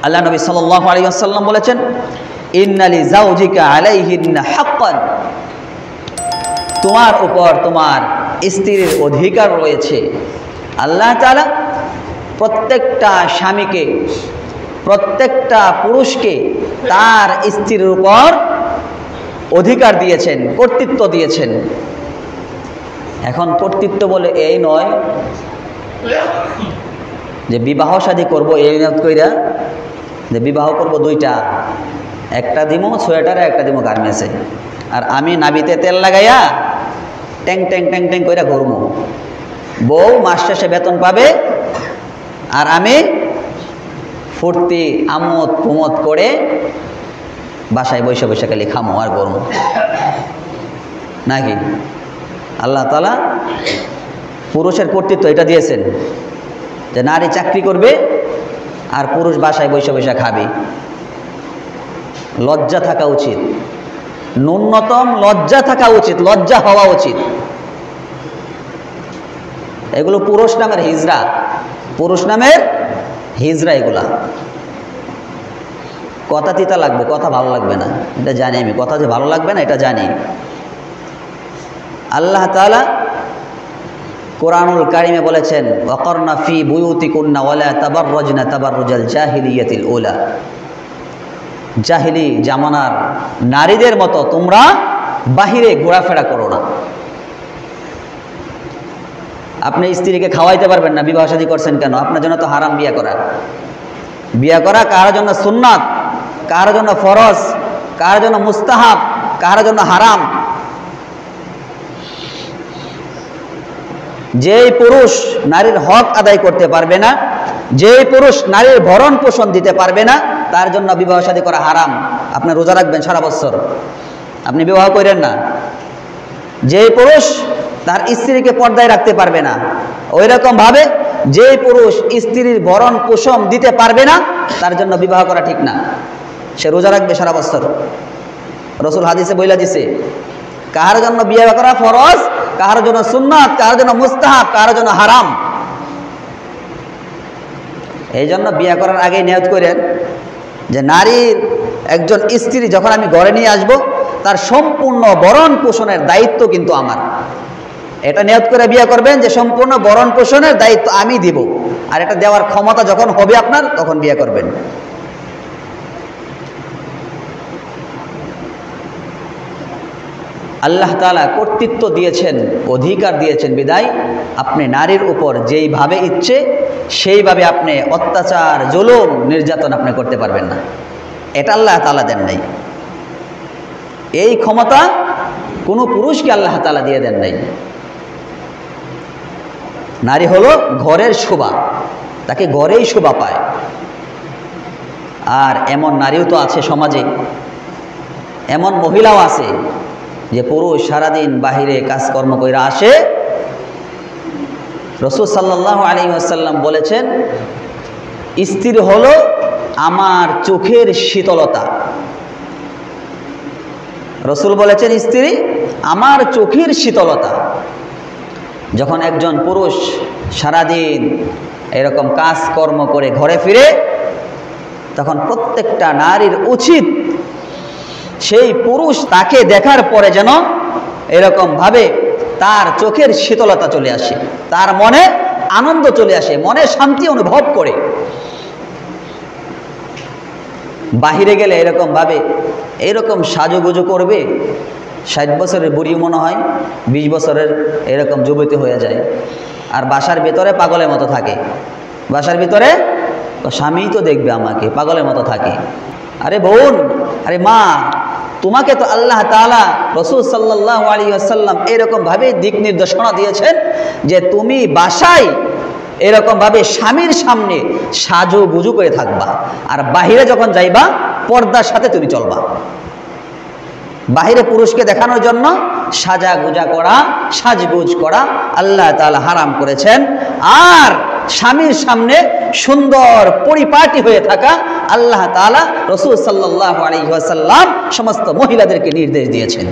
আল্লাহ নবী সাল্লাল্লাহু আলাইহি ওয়াসাল্লাম বলেছেন, ইন্না লিজাওজিকা আলাইহিন্না হাক্কান, তোমার উপর তোমার স্ত্রীর অধিকার রয়েছে। আল্লাহ তাআলা প্রত্যেকটা স্বামীকে, প্রত্যেকটা পুরুষকে তার স্ত্রীর উপর অধিকার দিয়েছেন, কর্তৃত্ব দিয়েছেন। এখন কর্তৃত্ব বলে এই নয় যে বিবাহ শাদী করবো এই নিয়ত কইরা যে বিবাহ করব দুইটা, একটা দিমো সোয়েটারে, একটা দিমো গার্মেন্টসে, আর আমি নাবিতে তেল লাগাইয়া ট্যাং ট্যাং ট্যাং ট্যাং কইরা ঘুরমু। বউ মাস শেষে বেতন পাবে আর আমি ফুর্তি আমোদ প্রমোদ করে বাসায় বৈশা বৈশা খালি খামো আর গরমো নাকি? আল্লাহ তাআলা পুরুষের কর্তৃত্ব এটা দিয়েছেন যে নারী চাকরি করবে আর পুরুষ বাসায় বৈশা বৈশা খাবে। লজ্জা থাকা উচিত, ন্যূনতম লজ্জা থাকা উচিত, লজ্জা হওয়া উচিত। এগুলো পুরুষ নামের হিজরা, পুরুষ নামের হিজরা। এগুলা কথা তিতা লাগবে, কথা ভালো লাগবে না, এটা জানি আমি। কথা যে ভালো লাগবে না এটা জানি। আল্লাহ তাআলা কোরআনুল কারিমে বলেছেন, ওয়াকারনা ফি বুয়ুতিকুন্না ওয়ালা তাবাররাজনা তাবাররুজাল জাহিলিয়াতিল উলা, জাহিলি জামানার নারীদের মতো তোমরা বাহিরে ঘোরাফেরা করো না। আপনি স্ত্রীকে খাওয়াইতে পারবেন না, বিবাহ শাদী করছেন কেন? আপনার জন্য তো হারাম বিয়ে করা। বিয়ে করা কার জন্য সুন্নাত, কার জন্য ফরজ, কার জন্য মুস্তাহাব, কার জন্য হারাম। যেই পুরুষ নারীর হক আদায় করতে পারবে না, যেই পুরুষ নারীর ভরণ পোষণ দিতে পারবে না, তার জন্য বিবাহ শাদী করা হারাম। আপনি রোজা রাখবেন সারা বছর, আপনি বিবাহ করেন না। যেই পুরুষ তার স্ত্রীকে পর্দায় রাখতে পারবে না, ওই রকম ভাবে যেই পুরুষ স্ত্রীর ভরণ পোষণ দিতে পারবে না, তার জন্য বিবাহ করা ঠিক না। সে রোজা রাখবে সারা বছর। রাসূল হাদিসে বইলা দিছে, কার জন্য বিয়ে করা ফরজ, কার জন্য সুন্নাত, কার জন্য মুস্তাহাব, কার জন্য হারাম। এই জন্য বিয়ে করার আগে নিয়ত করেন যে নারীর একজন স্ত্রী যখন আমি ঘরে নিয়ে আসব, তার সম্পূর্ণ ভরণ পোষণের দায়িত্ব কিন্তু আমার। এটা নিয়ত করে বিয়ে করবেন যে সম্পূর্ণ ভরণ পোষণের দায়িত্ব আমি দিব, আর এটা দেওয়ার ক্ষমতা যখন হবে আপনার, তখন বিয়ে করবেন। আল্লাহ তাআলা কর্তৃত্ব দিয়েছেন, অধিকার দিয়েছেন বিদায় আপনি নারীর উপর যেইভাবে ইচ্ছে সেইভাবে আপনি অত্যাচার, জুলুম, নির্যাতন আপনি করতে পারবেন না। এটা আল্লাহ তাআলা দেন নাই। এই ক্ষমতা কোনো পুরুষকে আল্লাহ তাআলা দিয়ে দেন নাই। নারী হলো ঘরের শোভা, তাকে ঘরেই শোভা পায়। আর এমন নারীও তো আছে সমাজে, এমন মহিলাও আছে যে পুরুষ সারাদিন বাহিরে কাজকর্ম করে আসে। রাসূল সাল্লাল্লাহু আলাইহি ওয়াসাল্লাম বলেছেন, স্ত্রী হলো আমার চোখের শীতলতা। রাসূল বলেছেন, স্ত্রী আমার চোখের শীতলতা। যখন একজন পুরুষ সারাদিন এরকম কাজকর্ম করে ঘরে ফিরে, তখন প্রত্যেকটা নারীর উচিত সেই পুরুষ তাকে দেখার পরে যেন এরকম ভাবে তার চোখের শীতলতা চলে আসে, তার মনে আনন্দ চলে আসে, মনে শান্তি অনুভব করে। বাহিরে গেলে এরকম ভাবে এরকম সাজুগুজু করবে, 60 বছরের বুড়ি মনে হয় 20 বছরের এরকম যুবতী হয়ে যায়। আর বাসার ভিতরে পাগলের মতো থাকে, বাসার ভিতরে স্বামী তো দেখবে আমাকে, পাগলের মতো থাকে। আরে বোন, আরে মা, তোমাকে তো আল্লাহ তাআলা, রাসূল সাল্লাল্লাহু আলাইহি ওয়াসাল্লাম এরকম ভাবে দিক নির্দেশনা দিয়েছেন যে তুমি বাসায় এরকম ভাবে স্বামীর সামনে সাজুগুজু করে থাকবা, আর বাহিরে যখন যাইবা পর্দার সাথে তুমি চলবা। বাহিরে পুরুষকে দেখানোর জন্য সাজাগুজা করা, সাজগুজ করা আল্লাহ তাআলা হারাম করেছেন। আর স্বামীর সামনে সুন্দর পরিপাটি হয়ে থাকা আল্লাহ তাআলা, রাসূল সাল্লাল্লাহু আলাইহি ওয়াসাল্লাম সমস্ত মহিলাদেরকে নির্দেশ দিয়েছেন।